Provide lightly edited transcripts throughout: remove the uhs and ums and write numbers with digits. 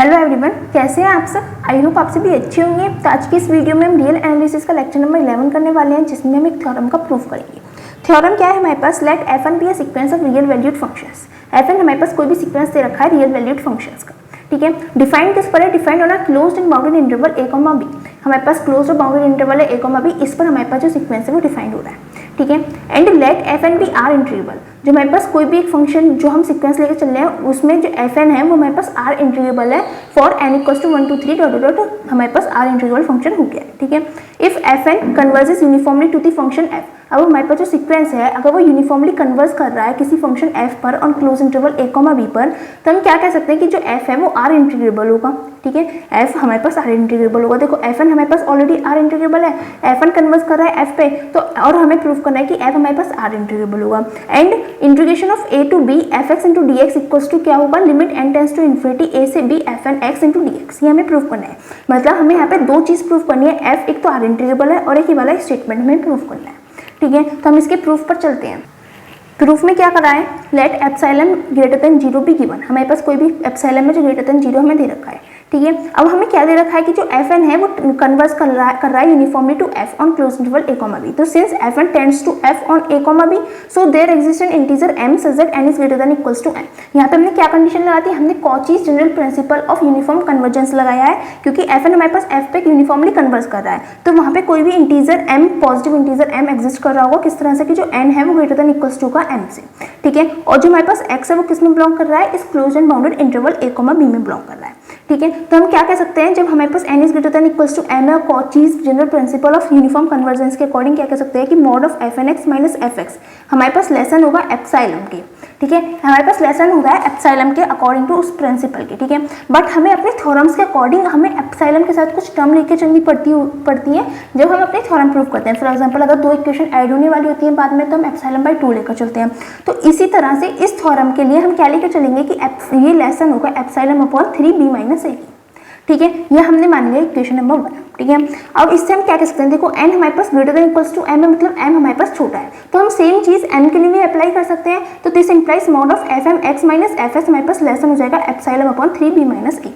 Hello everyone, कैसे हैं आप सब। आई होप आप सभी अच्छे होंगे। तो आज की इस वीडियो में हम रियल एनालिसिस का लेक्चर नंबर 11 करने वाले हैं, जिसमें हम एक थ्योरम का प्रूफ करेंगे। थ्योरम क्या है हमारे पास, let f1 be a sequence of real valued functions. f1 हमारे पास कोई भी सीक्वेंस दे रखा है रियल वैल्यूड फंक्शंस का, ठीक है। डिफाइन किस पर है, defined on a closed end bounded interval a, b। हमारे पास क्लोज्ड और बाउंडेड इंटरवल है a, b, इस पर हमारे पास जो सीक्वेंस है वो डिफाइंड हो रहा है, ठीक है। And let fn be R integrable, जो हमारे पास कोई भी एक फंक्शन जो हम सीक्वेंस लेके चल रहे हैं उसमें जो fn है वो हमारे पास आर इंटीग्रेबल है for n equals to 1 2 3 dot dot, हमारे पास आर इंटीग्रेबल फंक्शन हो गया है, ठीक है। If fn converges uniformly to the function f, अब हमारे पास जो सीक्वेंस है अगर वो यूनिफॉर्मली कन्वर्स कर रहा है किसी फंक्शन f पर on closed interval a, b पर, तो हम क्या कह सकते हैं कि जो f है वो r इंटीग्रेबल होगा, ठीक है। f हमारे पास r इंटीग्रेबल होगा। देखो fn हमारे पास ऑलरेडी r इंटीग्रेबल है, f1 कन्वर्स कर रहा है f पे, तो और हमें प्रूव करना है कि f हमारे पास r इंटीग्रेबल होगा। And integration of a to b fx into dx equals to क्या होगा, limit n tends to infinity a से b fn x into dx, ये हमें प्रूव करना है। मतलब हमें यहाँ पे दो चीज़ प्रूव करनी है, f एक तो r इंटीग्रेबल है और एक ही वाला स्टेटमेंट हमें प्रूव करना है, ठीक है। तो हम इसके प्रूफ पर चलते हैं। प्रूफ में क्या करा है, let epsilon greater than 0 be given. हमारे पास कोई भी एप्सिलॉन में जो ग्रेटर देन 0 हमें दे रखा है, ठीक है। अब हमें क्या दे रखा है कि जो fn है वो कन्वर्स कर रहा है uniformly to f on closed interval a, b। तो since fn tends to f on a, b, so there exist an integer m such that n is greater than equals to m। यहाँ पे हमने क्या condition लगाई थी, हमने Cauchy's general principle of uniform convergence लगाया है, क्योंकि fn हमारे पास f पे यूनिफॉर्मली कन्वर्स कर रहा है, तो वहाँ पे कोई भी integer m, positive integer m exist कर रहा होगा किस तरह से कि जो n है वो ग्रेटर देन इक्वल्स टू का m से, ठीक है। और जो हमारे पास x है वो किस में बिलोंग कर रहा है, इस close and bounded interval a, b में बिलोंग कर रहा है, ठीक है। तो हम क्या कह सकते हैं, जब हमारे पास n is greater than equals to m है, Cauchy's general principle of uniform convergence के अकॉर्डिंग क्या कह सकते हैं कि mod of fnx minus fx हमारे पास लेसन होगा एप्सिलॉन के, ठीक है। हमारे पास लेसन होगा एप्सिलॉन के अकॉर्डिंग टू उस प्रिंसिपल के, ठीक है। बट हमें अपने थ्योरम्स के अकॉर्डिंग हमें एप्सिलॉन के साथ कुछ टर्म लेके चलनी पड़ती है जब हम अपने थ्योरम प्रूव करते हैं। फॉर एग्जांपल अगर दो इक्वेशन ऐड होने वाली होती है बाद में, तो हम एप्सिलॉन बाई 2 लेकर चलते हैं। तो इसी तरह से इस थ्योरम के लिए हम क्या लेकर चलेंगे कि ये लेसन होगा epsilon upon 3b minus a, ठीक है। ये हमने मान लिया इक्वेशन नंबर 1, ठीक है। अब इससे हम क्या कह सकते हैं, देखो n हमारे पास greater than equals to m है, मतलब m हमारे पास छोटा है, तो हम सेम चीज n के लिए भी अप्लाई कर सकते हैं। तो this implies mod of fmx minus fs हमारे पास लेसन हो जाएगा epsilon upon 3b minus a।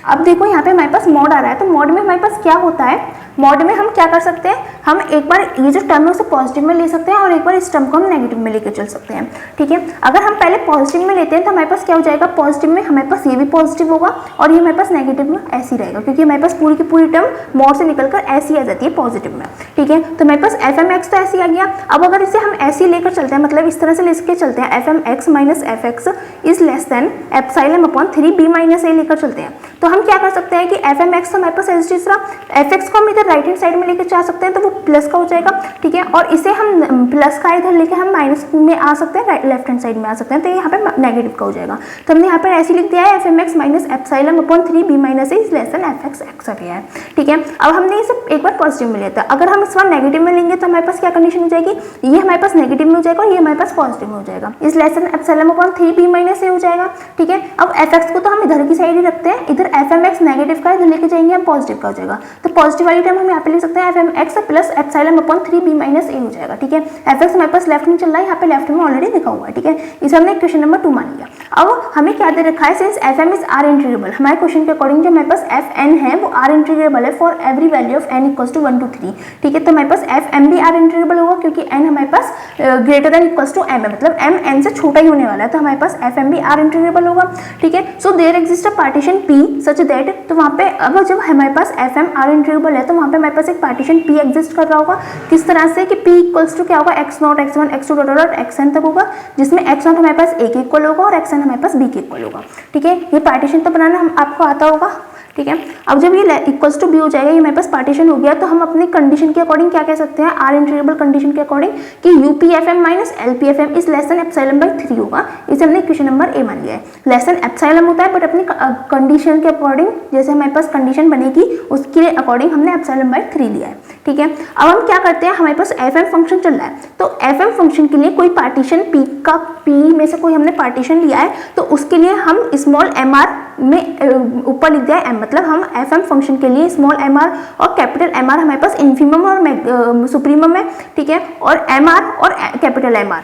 अब देखो यहाँ पे हमारे पास मॉड आ रहा है, तो मॉड में हमारे पास क्या होता है, मॉड में हम क्या कर सकते हैं, हम एक बार ये जो टर्म है उसे पॉजिटिव में ले सकते हैं और एक बार इस टर्म को हम नेगेटिव में लेकर चल सकते हैं, ठीक है। अगर हम पहले पॉजिटिव में लेते हैं तो हमारे पास क्या हो जाएगा, पॉजिटिव में हमारे पास ये भी पॉजिटिव होगा और ये हमारे पास नेगेटिव में ऐसे ही रहेगा, क्योंकि हमारे पास पूरी की पूरी टर्म मॉड से निकलकर ऐसी आ जाती है पॉजिटिव में, ठीक है। तो हमारे पास fmx तो ऐसे आ गया। अब अगर इसे हम ऐसे ही लेकर चलते हैं, मतलब इस तरह से लेकर चलते हैं, fmx minus fx is less than epsilon upon 3b minus a लेकर चलते हैं, तो हम क्या कर सकते हैं कि fmx हमारे पास एज इट रहा, fx को हम इधर राइट हैंड साइड में लेकर जा सकते हैं, तो वो प्लस का हो जाएगा, ठीक है। और इसे हम प्लस का इधर लेके हम माइनस में आ सकते हैं, लेफ्ट हैंड साइड में आ सकते हैं, तो यहाँ पे नेगेटिव का हो जाएगा। तो हमने यहाँ पर ऐसे लिख दिया है fmx minus epsilon upon 3b minus a is less then fx x आ गया है, ठीक है। अब हमने इसे एक बार पॉजिटिव में लेता है, अगर हम इस बार नेगेटिव में लेंगे तो हमारे पास क्या कंडीशन हो जाएगी, ये हमारे पास नेगेटिव में हो जाएगा और ये हमारे पास पॉजिटिव में हो जाएगा, is less than epsilon upon 3b minus a हो जाएगा, ठीक है। अब fx को तो हम इधर की साइड ही रखते हैं, इधर fmx नेगेटिव का इधर लेके जाएंगे हम पॉजिटिव का हो जाएगा, तो पॉजिटिव वाली टर्म हम यहाँ पे लिख सकते हैं fmx plus epsilon upon 3b minus a हो जाएगा, ठीक है। fx हमारे पास लेफ्ट में चल रहा है, यहाँ पे लेफ्ट में ऑलरेडी लिखा हुआ है, ठीक है। इसे हमने क्वेश्चन नंबर 2 मान लिया। अब हमें क्या दे रखा है, since fm is r integrable, हमारे क्वेश्चन के अकॉर्डिंग जो हमारे पास fn है वो r इंटीग्रेबल है for every value of n equals to 1 2 3, ठीक है। तो हमारे पास fm भी r इंटीग्रेबल होगा क्योंकि n हमारे पास greater than equals to m है, मतलब m n से छोटा ही होने वाला है, तो हमारे पास fm भी r इंटीग्रेबल होगा, ठीक है। So there exist a partition p such that, तो वहाँ पे अगर जब हमारे पास fm r इंटीग्रेबल है तो वहाँ पे हमारे पास एक पार्टीशन p एग्जिस्ट कर रहा होगा, किस तरह से कि p इक्वल्स टू क्या होगा, x0 x1 x2 dot dot xn तक होगा, जिसमें x0 हमारे पास a के इक्वल होगा और xn हमारे पास b के इक्वल होगा, ठीक है। ये पार्टीशन तो बनाना हम आपको आता होगा, ठीक है। अब जब ये इक्वल्स टू बी हो जाएगा, ये हमारे पास पार्टीशन हो गया, तो हम अपनी कंडीशन के अकॉर्डिंग क्या कह सकते हैं, आर इंटीग्रेबल कंडीशन के अकॉर्डिंग कि UPFM minus LPFM is less than epsilon by 3 होगा। इसे हमने क्वेश्चन नंबर ए मान लिया है। लेस देन एप्सिलॉन होता है बट अपनी कंडीशन के अकॉर्डिंग, जैसे हमारे पास कंडीशन बनेगी उसके अकॉर्डिंग हमने एप्सिलॉन बाई 3 लिया है, ठीक है। अब हम क्या करते हैं, हमारे पास एफ एम फंक्शन चल रहा है, तो एफ एम फंक्शन के लिए कोई पार्टीशन पी में से कोई हमने पार्टीशन लिया है, तो उसके लिए हम स्मॉल एम आर में ऊपर लिख दिया है एम, मतलब हम एफ एम फंक्शन के लिए स्मॉल एम आर और कैपिटल एम आर हमारे पास इन्फीमम और सुप्रीमम है, ठीक है, और एम आर और कैपिटल एम आर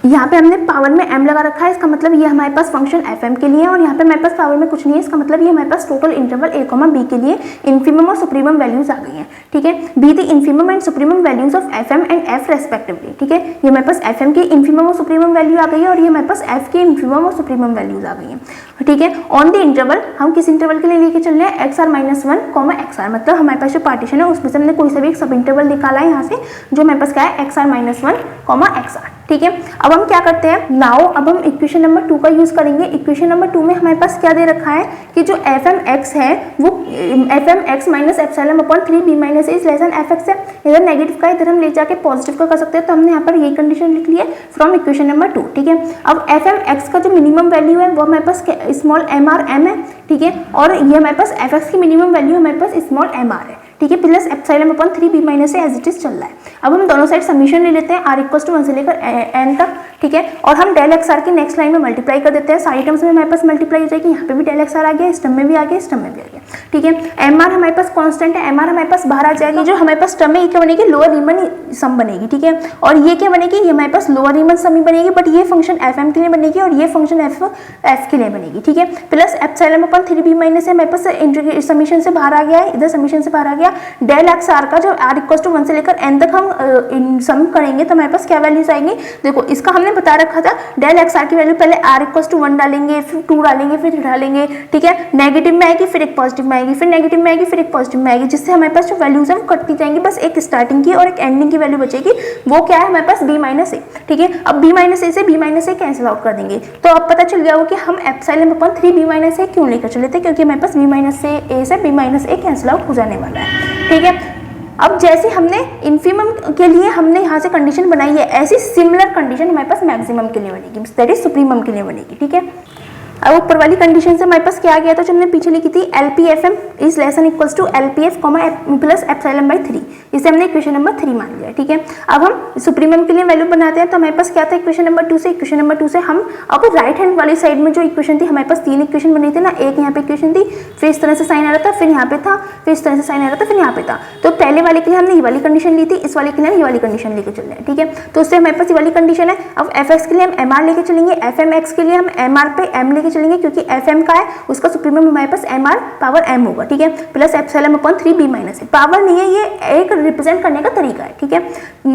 यहाँ पे हमने पावर में m लगा रखा है, इसका मतलब ये हमारे पास फंक्शन fm के लिए है, और यहाँ पे हमारे पास पावर में कुछ नहीं है, इसका मतलब ये हमारे पास टोटल इंटरवल a, b के लिए इन्फीमम और सुप्रीमम वैल्यूज आ गई हैं। ठीक है, be the infimum and supremum values of fm and f respectively. ठीक है, ये हमारे पास fm की इन्फीमम और सुप्रीमम वैल्यू आ गई है, और ये हमारे पास f की इन्फीमम और सुप्रीमम वैल्यूज आ गई हैं। ठीक है, ऑन द इंटरवल हम किस इंटरवल के लिए लेके चल रहे हैं, xr-1, xr, मतलब हमारे पास जो पार्टीशन है उसमें से हमने कोई सा भी एक सब इंटरवल निकाला है यहाँ से, जो हमारे पास क्या है xr-1, xr। ठीक है, अब हम क्या करते हैं नाउ, अब हम इक्वेशन नंबर 2 का यूज करेंगे। इक्वेशन नंबर 2 में हमारे पास क्या दे रखा है कि जो fmx है वो fmx minus epsilon upon 3b minus is less then fx है। इधर नेगेटिव का इधर हम ले जाके पॉजिटिव का कर सकते हैं, तो हमने यहाँ पर यही कंडीशन लिख ली है फ्रॉम इक्वेशन नंबर 2। ठीक है, अब fmx का जो मिनिमम वैल्यू है वो हमारे पास स्मॉल mr m है। ठीक है, और ये हमारे पास fx की मिनिमम वैल्यू हमारे पास स्मॉल mr है। ठीक है, plus epsilon upon 3b minus से एज इट इज चल रहा है। अब हम दोनों साइड समीशन ले लेते हैं r=1 से लेकर n तक। ठीक है, और हम डेल एक्स आर की नेक्स्ट लाइन में मल्टीप्लाई कर देते हैं, सारी टर्म्स में हमारे पास मल्टीप्लाई हो जाएगी, यहाँ पे भी डेल एक्स आर आ गया, इस टर्म में भी आ गया, इस टर्म में भी आ गया। ठीक है, एम आर हमारे पास कांस्टेंट है, एम आर हमारे पास बाहर आ जाएगी, जो हमारे पास टर्म है ये क्या बनेगी, लोअर रीमन सम बनेगी। ठीक है, और ये क्या बनेगी, ये हमारे पास लोअर रीमन सम ही बनेगी, बट ये फंक्शन एफ एम के लिए बनेगी और ये फंक्शन एफ के लिए बनेगी। ठीक है, plus epsilon upon 3b minus से हमारे पास समीशन से बाहर आ गया है, इधर समीशन से बाहर आ गया। डेल एक्स आर का जो r=1 से लेकर n तक हम सम करेंगे तो हमारे पास क्या वैल्यूज आएंगी, देखो इसका हमने बता रखा था, डेल एक्स आर की वैल्यू पहले r=1 डालेंगे, फिर 2 डालेंगे, फिर 3 डालेंगे। ठीक है, नेगेटिव में आएगी, फिर एक पॉजिटिव में आएगी, फिर नेगेटिव में आएगी, फिर एक पॉजिटिव में आएगी, जिससे हमारे पास जो वैल्यूज है वो कटती जाएंगी, बस एक स्टार्टिंग की और एक एंडिंग की वैल्यू बचेगी, वो क्या है हमारे पास b-a। ठीक है, अब b-a से b-a कैंसिल आउट कर देंगे, तो अब पता चल गया हो कि हम एप्सिलॉन अपॉन 3b-a क्यों लेकर चले थे, क्योंकि हमारे पास b-a से b-a कैंसिल आउट हो जाने वाला है। ठीक है, अब जैसे हमने इन्फीमम के लिए हमने यहाँ से कंडीशन बनाई है, ऐसी सिमिलर कंडीशन हमारे पास मैक्सिमम के लिए बनेगी, दैट इज सुप्रीमम के लिए बनेगी। ठीक है, अब ऊपर वाली कंडीशन से हमारे पास क्या आ गया था, जो हमने पीछे लिखी थी LPFM is less than equals to LPF plus epsilon, इसे हमने इक्वेशन नंबर 3 मान लिया। ठीक है, अब हम सुप्रीमम के लिए वैल्यू बनाते हैं, तो हमारे पास क्या था इक्वेशन नंबर 2 से, इक्वेशन नंबर 2 से हम अब राइट हैंड वाली साइड में जो इक्वेशन थी, हमारे पास 3 इक्वेशन बनी थी ना, एक यहाँ पे इक्वेशन थी, फिर इस तरह से साइन आ रहा था, फिर यहाँ पे था, फिर इस तरह से साइन आ रहा था, फिर यहाँ पे था। तो पहले वाले के लिए हमने ये वाली कंडीशन ली थी, इस वाले के लिए हम ये वाली कंडीशन लेके चल रहे हैं। ठीक है, तो उससे हमारे पास ये वाली कंडीशन है। अब fx के लिए हम mr लेके चलेंगे, fmx के लिए हम mr पे m लेके चलेंगे, क्योंकि fm का है उसका सुप्रीमम हमारे पास mr पावर m होगा। ठीक है, plus epsilon upon 3b-a, power नहीं है, ये एक रिप्रेजेंट करने का तरीका है। ठीक है,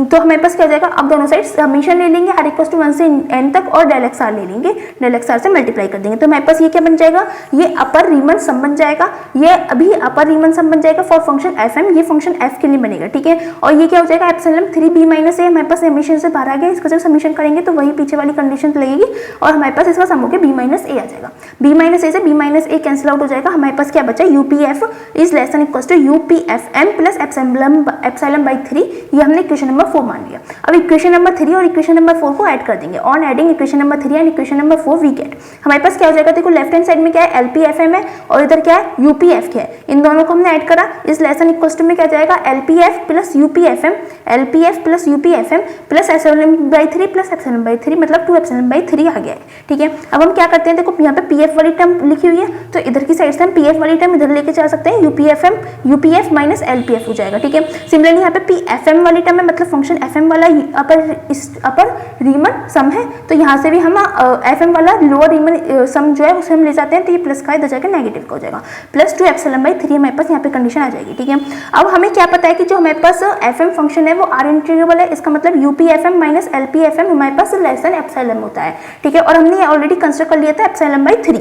तो हमारे पास क्या हो जाएगा, अब दोनों साइड समीशन ले लेंगे r=1 से n तक, और डेल एक्स आर ले लेंगे, डेल एक्स आर से मल्टीप्लाई कर देंगे, तो हमारे पास ये क्या बन जाएगा, ये अपर रीमन सम बन जाएगा, ये अभी अपर रीमन सम बन जाएगा फॉर फंक्शन fm, ये फंक्शन f के लिए बनेगा। ठीक है, और ये क्या हो जाएगा, एप्सिलॉन 3b-a हमारे पास समीशन से बाहर आ गया, इसका जब समीशन करेंगे तो वही पीछे वाली कंडीशन लगेगी, और हमारे पास इसका सम होकर b-a आ जाएगा, b-a से b-a कैंसिल आउट हो जाएगा। हमारे पास क्या बचा, UPF is less than equals to UPFM plus epsilon, ये हमने इक्वेशन नंबर 4 मान लिया। अब इक्वेशन नंबर 3 और इक्वेशन नंबर 4 को ऐड कर देंगे, on adding equation number 3 and equation number 4 we get, हमारे पास क्या हो जाएगा, देखो लेफ्ट हैंड साइड में क्या है LPFM है, और इधर क्या है UPF है, इन दोनों को हमने ऐड करा, इस लेस देन इक्वल्स टू में क्या जाएगा, LPF plus UPFM, LPF plus UPFM plus epsilon plus epsilon, मतलब 2 एप्सिलॉन/3 आ गया है। ठीक है, अब हम क्या करते हैं, देखो यहाँ पे PF वाली टर्म लिखी हुई है, तो इधर की साइड से हम PF वाली टर्म इधर लेके जा सकते हैं, UPF माइनस LPF हो जाएगा। ठीक है, सिमिलरली यहाँ पे PFM वाली टर्म है, मतलब फंक्शन FM वाला अपर रीमन सम है, तो यहाँ से भी हम FM वाला लोअर रीमन सम जो है उसे हम ले जाते हैं, तो ये प्लस का इधर जाकर नेगेटिव का हो जाएगा, प्लस 2 एप्सिलॉन/3 हमारे पास यहाँ पे कंडीशन आ जाएगी। ठीक है, अब हमें क्या पता है कि जो हमारे पास FM फंक्शन है वो R इंटीग्रेबल है, इसका मतलब UPFM माइनस LPFM हमारे पास लेस देन एप्सिलॉन होता है। ठीक है, और हमने ऑलरेडी कंसिडर कर लिया था एप्सिलॉन/3,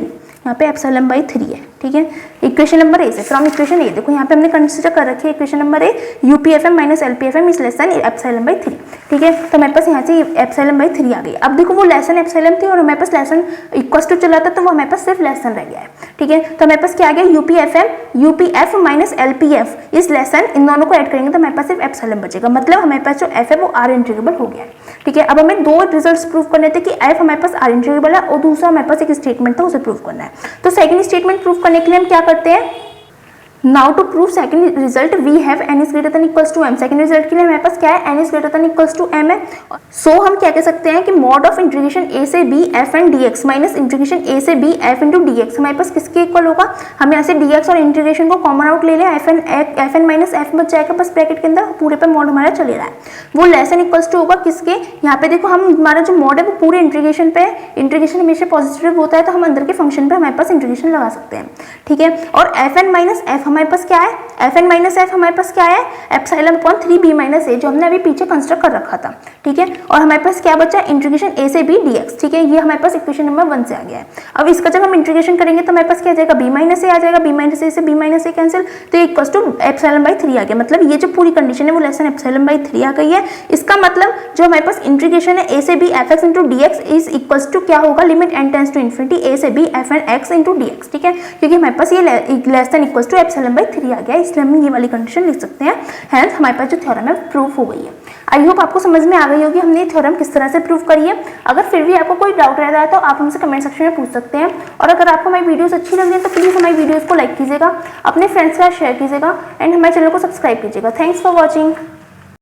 यहाँ पे एप्सिलॉन/3 है। ठीक है, इक्वेशन नंबर ए से, फ्रॉम इक्वेशन ए, देखो यहाँ पे हमने कंसिडर कर रखी है equation number A, UPFM minus LPFM is less than epsilon. ठीक है, तो हमारे पास यहाँ से एप्सिलॉन/3 आ गई। अब देखो वो लेस देन एप्सिलॉन थी और हमारे पास लेस देन इक्वल्स टू चला था, तो वो हमारे पास सिर्फ लेस देन रह गया है। ठीक है, तो हमारे पास क्या आ गया, UPF minus LPF is less than, इन दोनों को ऐड करेंगे तो हमारे पास सिर्फ एप्सिलॉन बचेगा, मतलब हमारे पास जो f है वो R इंटीग्रेबल हो गया है। ठीक है, अब हमें दो रिजल्ट्स प्रूव करने थे कि f हमारे पास R इंटीग्रेबल है, और दूसरा हमारे पास एक स्टेटमेंट था उसे प्रूव करना है। तो सेकंड स्टेटमेंट प्रूव करने के लिए हम क्या करते हैं, now to prove second result we have n is greater than equals to m। Second result के लिए हमारे पास क्या है, n is greater than equals to m है। सो हम क्या कह सकते हैं कि मॉड ऑफ इंटीग्रेशन a से b f n dx minus integration a से b f इंटू dx हमारे पास किसके इक्वल होगा, हम यहाँ से dx और इंटीग्रेशन को कॉमन आउट ले लें, f n माइनस f बच जाएगा बस ब्रैकेट के अंदर, पूरे पे मॉड हमारा चले रहा है, वो लेस देन इक्वल्स टू होगा किसके, यहाँ पे देखो हम हमारा जो मॉड है वो पूरे इंटीग्रेशन पे, इंटीग्रेशन हमेशा पॉजिटिव होता है तो हम अंदर के फंक्शन पे हमारे पास इंटीग्रेशन लगा सकते हैं, ठीक है। और एफ एन माइनस एफ हमारे पास क्या है, एफ एन माइनस एफ हमारे पास क्या है, epsilon upon 3b minus a जो हमने अभी पीछे कंस्ट्रक्ट कर रखा था, ठीक है। और हमारे पास क्या बचा, इंटीग्रेशन a से b dx, ठीक है, ये हमारे पास इक्वेशन नंबर 1 से आ गया है। अब इसका जब हम इंटीग्रेशन करेंगे तो हमारे पास क्या आ जाएगा, b माइनस a आ जाएगा, b माइनस a से b माइनस a कैंसिल, तो ये इक्वल्स टू एप्सिलॉन बाई 3 आ गया। मतलब ये जो पूरी कंडीशन है वो लेस देन एप्सिलॉन बाई 3 आ गई है। इसका मतलब जो हमारे पास इंटीग्रेशन है a से b fx into dx is equals to क्या होगा, limit n tends to infinity a से b f n x into dx, ठीक है, क्योंकि हमारे पास ये less than equals to epsilon by 3 आ गया है, इसलिए हम ये वाली कंडीशन लिख सकते हैं। हेंस हमारे पास जो थ्योरम है प्रूफ हो गई है। आई होप आपको समझ में आ गई होगी हमने ये थ्योरम किस तरह से प्रूव करी है। अगर फिर भी आपको कोई डाउट रहता है तो आप हमसे कमेंट सेक्शन में पूछ सकते हैं। और अगर आपको हमारी वीडियोस अच्छी लग रही है तो प्लीज़ हमारी वीडियोस को लाइक कीजिएगा, अपने फ्रेंड्स के साथ शेयर कीजिएगा एंड हमारे चैनल को सब्सक्राइब कीजिएगा। Thanks for watching.